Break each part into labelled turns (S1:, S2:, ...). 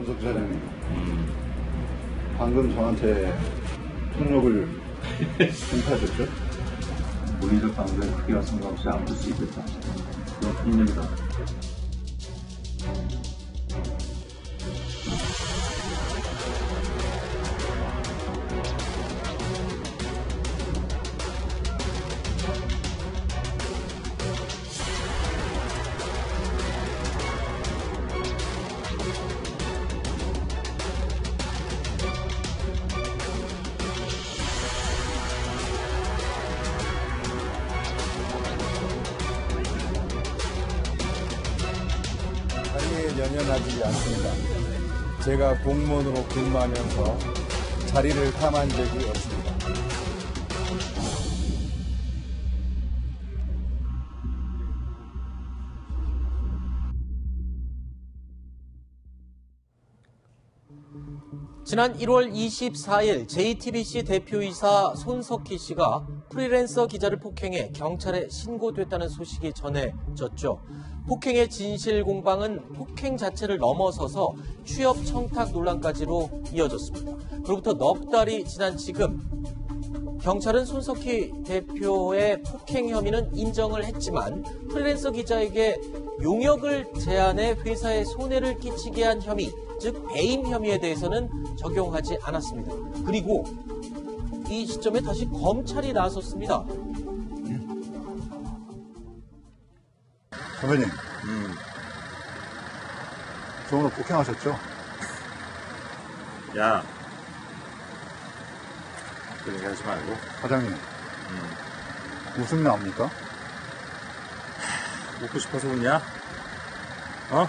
S1: 손석희 사장님, 방금 저한테 폭력을 행사하셨죠?
S2: 물리적 강도에 크기와 상관없이 아플 수 있겠다. 그건 폭력이다.
S3: 자리에 연연하지 않습니다. 제가 공무원으로 근무하면서 자리를 탐한 적이 없습니다.
S4: 지난 1월 24일 JTBC 대표이사 손석희 씨가 프리랜서 기자를 폭행해 경찰에 신고됐다는 소식이 전해졌죠. 폭행의 진실 공방은 폭행 자체를 넘어서서 취업 청탁 논란까지로 이어졌습니다. 그로부터 넉 달이 지난 지금 경찰은 손석희 대표의 폭행 혐의는 인정을 했지만 프리랜서 기자에게 용역을 제안해 회사에 손해를 끼치게 한 혐의, 즉 배임 혐의에 대해서는 적용하지 않았습니다. 그리고 이 시점에 다시 검찰이 나섰습니다.
S1: 선배님, 저 오늘 폭행하셨죠?
S2: 야, 그런 얘기 하지 말고.
S1: 사장님, 웃음 나옵니까?
S2: 웃고 싶어서 웃냐? 어?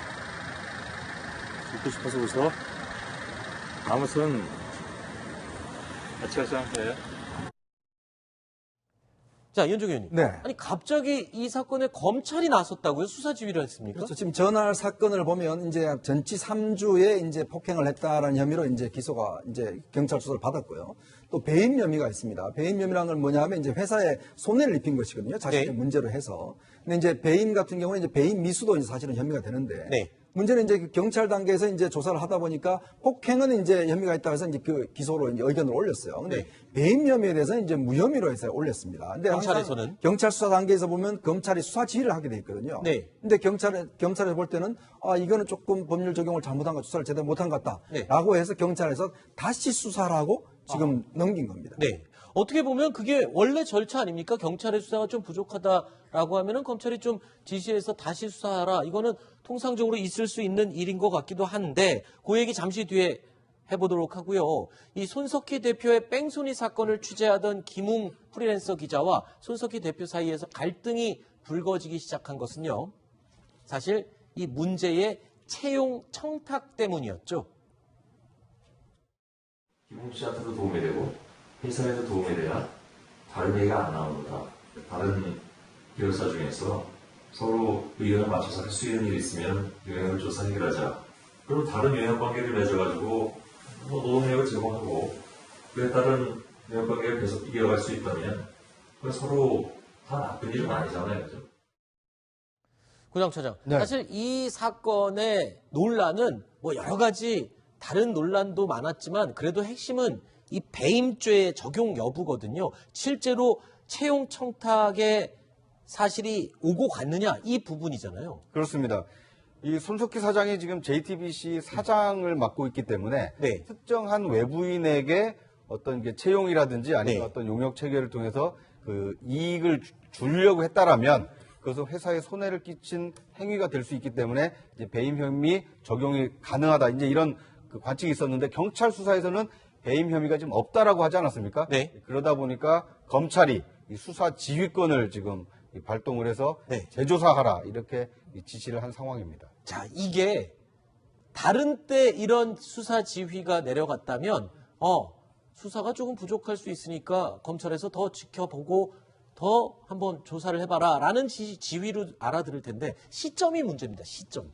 S2: 웃고 싶어서 웃어? 아무튼 같이 가지 않게.
S4: 자, 이현종 의원님.
S3: 네.
S4: 아니 갑자기 이 사건에 검찰이 나섰다고요? 수사 지휘를 했습니까?
S3: 그렇죠. 지금 전날 사건을 보면 이제 전치 3주에 이제 폭행을 했다라는 혐의로 이제 기소가 이제 경찰 수사를 받았고요. 또 배임 혐의가 있습니다. 배임 혐의라는 건 뭐냐면 이제 회사에 손해를 입힌 것이거든요. 자신의
S4: 네.
S3: 문제로 해서. 근데 이제 배임 같은 경우는 이제 배임 미수도 이제 사실은 혐의가 되는데.
S4: 네.
S3: 문제는 이제 경찰 단계에서 이제 조사를 하다 보니까 폭행은 이제 혐의가 있다고 해서 이제 그 기소로 이제 의견을 올렸어요. 근데
S4: 네.
S3: 배임 혐의에 대해서는 이제 무혐의로 해서 올렸습니다. 근데
S4: 경찰에서는?
S3: 항상 경찰 수사 단계에서 보면 검찰이 수사 지휘를 하게 돼 있거든요.
S4: 네.
S3: 근데 경찰에서 볼 때는 이거는 조금 법률 적용을 잘못한 것, 수사를 제대로 못한 것
S4: 네.
S3: 같다라고 해서 경찰에서 다시 수사를 하고 지금 넘긴 겁니다.
S4: 네. 어떻게 보면 그게 원래 절차 아닙니까? 경찰의 수사가 좀 부족하다라고 하면은 검찰이 좀 지시해서 다시 수사하라. 이거는 통상적으로 있을 수 있는 일인 것 같기도 한데 그 얘기 잠시 뒤에 해보도록 하고요. 이 손석희 대표의 뺑소니 사건을 취재하던 김웅 프리랜서 기자와 손석희 대표 사이에서 갈등이 불거지기 시작한 것은요. 사실 이 문제의 채용 청탁 때문이었죠.
S2: 김웅 씨한테도 도움이 되고 회사에도 도움이 돼야 다른 얘기가 안 나옵니다. 다른 기획사 중에서 서로 의견을 맞춰서 할 수 있는 일이 있으면 영역을 조사 해결하자. 그리고 다른 영역관계를 맺어가지고 노동력을 제공하고 그에 따른 영역관계를 계속 이어갈 수 있다면 서로 다 나쁜 일은 아니잖아요. 그죠?
S4: 구장처장,
S3: 네.
S4: 사실 이 사건의 논란은 뭐 여러 가지 다른 논란도 많았지만 그래도 핵심은 이 배임죄의 적용 여부거든요. 실제로 채용 청탁의 사실이 오고 갔느냐 이 부분이잖아요.
S5: 그렇습니다. 이 손석희 사장이 지금 JTBC 사장을 맡고 있기 때문에
S4: 네.
S5: 특정한 외부인에게 어떤 게 채용이라든지 아니면
S4: 네.
S5: 어떤 용역 체계를 통해서 그 이익을 주려고 했다라면 그것은 회사에 손해를 끼친 행위가 될 수 있기 때문에 이제 배임 혐의 적용이 가능하다. 이제 이런 그 관측이 있었는데 경찰 수사에서는 배임 혐의가 지금 없다라고 하지 않았습니까?
S4: 네.
S5: 그러다 보니까 검찰이 이 수사 지휘권을 지금 발동을 해서
S4: 네.
S5: 재조사하라 이렇게 지시를 한 상황입니다.
S4: 자, 이게 다른 때 이런 수사 지휘가 내려갔다면 수사가 조금 부족할 수 있으니까 검찰에서 더 지켜보고 더 한번 조사를 해봐라 라는 지휘로 알아들을 텐데 시점이 문제입니다. 시점.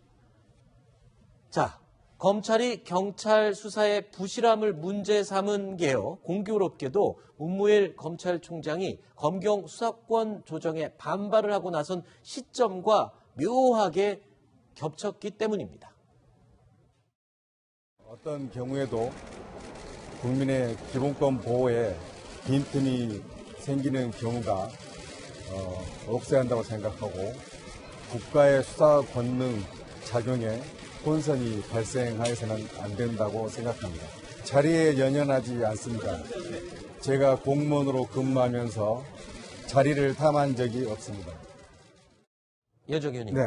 S4: 자, 검찰이 경찰 수사의 부실함을 문제 삼은 게요. 공교롭게도 문무일 검찰총장이 검경 수사권 조정에 반발을 하고 나선 시점과 묘하게 겹쳤기 때문입니다.
S6: 어떤 경우에도 국민의 기본권 보호에 빈틈이 생기는 경우가 없어야 한다고 생각하고 국가의 수사 권능 작용에 혼선이 발생하여서는 안 된다고 생각합니다. 자리에 연연하지 않습니다. 제가 공무원으로 근무하면서 자리를 탐한 적이 없습니다.
S4: 이현정 의원님.
S3: 네.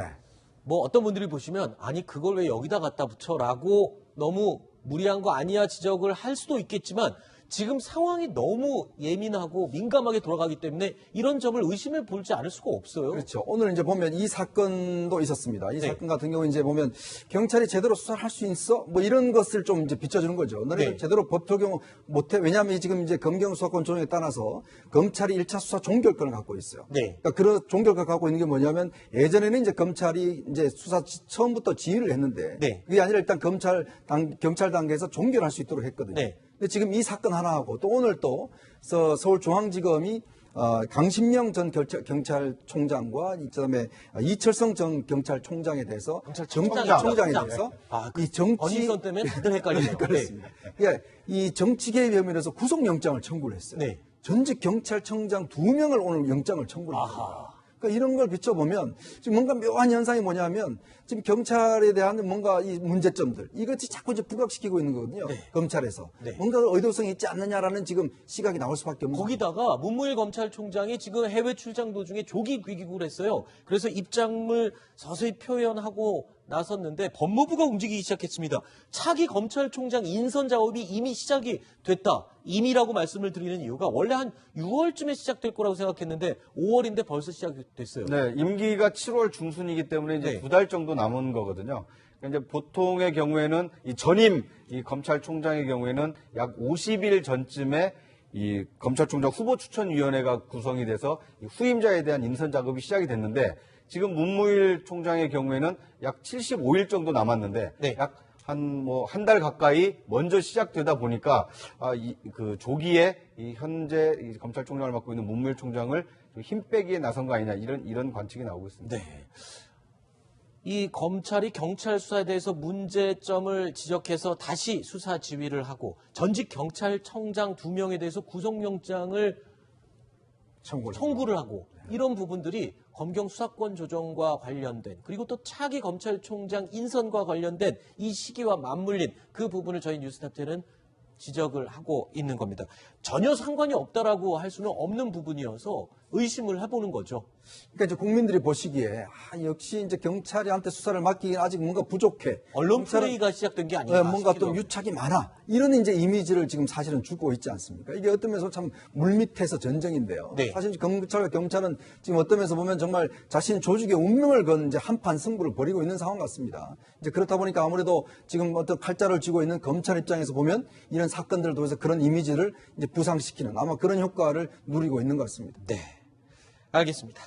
S4: 뭐 어떤 분들이 보시면 아니 그걸 왜 여기다 갖다 붙여라고 너무 무리한 거 아니야 지적을 할 수도 있겠지만 지금 상황이 너무 예민하고 민감하게 돌아가기 때문에 이런 점을 의심해 보지 않을 수가 없어요.
S3: 그렇죠. 오늘 이제 보면 이 사건도 있었습니다. 이
S4: 네.
S3: 사건 같은 경우 이제 보면 경찰이 제대로 수사를 할 수 있어? 뭐 이런 것을 좀 이제 비춰주는 거죠. 너네
S4: 네.
S3: 제대로 법 적용 못해? 왜냐하면 지금 이제 검경 수사권 조정에 따라서 검찰이 1차 수사 종결권을 갖고 있어요.
S4: 네.
S3: 그러니까 그런 종결권을 갖고 있는 게 뭐냐면 예전에는 이제 검찰이 이제 수사 처음부터 지휘를 했는데
S4: 네.
S3: 그게 아니라 일단 경찰 단계에서 종결할 수 있도록 했거든요.
S4: 네.
S3: 근데 지금 이 사건 하나하고 또 오늘 또 서울중앙지검이 강신명 전 경찰총장과 그다음에 이철성 전 경찰총장에 대해서 총장에 대해서 이 정치
S4: 언인선 때문에 다들 헷갈리네요.
S3: 그렇습니다. 그러니까 이 정치 개입 혐의로서 구속영장을 청구를 했어요.
S4: 네.
S3: 전직 경찰청장 2명을 오늘 영장을 청구를 했어요. 그러니까 이런 걸 비춰보면 지금 뭔가 묘한 현상이 뭐냐면 지금 경찰에 대한 뭔가 이 문제점들 이것이 자꾸 이제 부각시키고 있는 거거든요.
S4: 네.
S3: 검찰에서
S4: 네.
S3: 뭔가 의도성이 있지 않느냐라는 지금 시각이 나올 수밖에 없는
S4: 거기다가 문무일 검찰총장이 지금 해외 출장 도중에 조기 귀국을 했어요. 그래서 입장을 서서히 표현하고 나섰는데 법무부가 움직이기 시작했습니다. 차기 검찰총장 인선 작업이 이미 시작이 됐다. 이미라고 말씀을 드리는 이유가 원래 한 6월쯤에 시작될 거라고 생각했는데 5월인데 벌써 시작이 됐어요.
S5: 네, 임기가 7월 중순이기 때문에 이제
S4: 네.
S5: 2달 정도 남은 거거든요. 그러니까 이제 보통의 경우에는 이 전임 이 검찰총장의 경우에는 약 50일 전쯤에 이 검찰총장 후보추천위원회가 구성이 돼서 이 후임자에 대한 인선 작업이 시작이 됐는데 지금 문무일 총장의 경우에는 약 75일 정도 남았는데
S4: 네.
S5: 약 한 달 가까이 먼저 시작되다 보니까 그 조기에 이 현재 이 검찰총장을 맡고 있는 문무일 총장을 좀 힘 빼기에 나선 거 아니냐 이런 관측이 나오고 있습니다.
S4: 네. 이 검찰이 경찰 수사에 대해서 문제점을 지적해서 다시 수사 지휘를 하고 전직 경찰청장 2명에 대해서 구속영장을 청구를 하고 이런 부분들이 검경 수사권 조정과 관련된 그리고 또 차기 검찰총장 인선과 관련된 이 시기와 맞물린 그 부분을 저희 뉴스탑10은 지적을 하고 있는 겁니다. 전혀 상관이 없다라고 할 수는 없는 부분이어서 의심을 해보는 거죠.
S3: 그러니까 이제 국민들이 보시기에 역시 이제 경찰한테 수사를 맡기긴 아직 뭔가 부족해.
S4: 언론
S3: 경찰은-
S4: 플레이가 시작된 게 아닌가
S3: 뭔가
S4: 싶기도
S3: 또
S4: 하고.
S3: 유착이 많아. 이런 이제 이미지를 지금 사실은 주고 있지 않습니까? 이게 어떤 면에서 참 물밑에서 전쟁인데요.
S4: 네.
S3: 사실 검찰과 경찰은 지금 어떤 면에서 보면 정말 자신 조직의 운명을 건 이제 한판 승부를 벌이고 있는 상황 같습니다. 이제 그렇다 보니까 아무래도 지금 어떤 칼자를 쥐고 있는 검찰 입장에서 보면 이런 사건들을 통해서 그런 이미지를 이제 부상시키는 아마 그런 효과를 누리고 있는 것 같습니다.
S4: 네, 알겠습니다.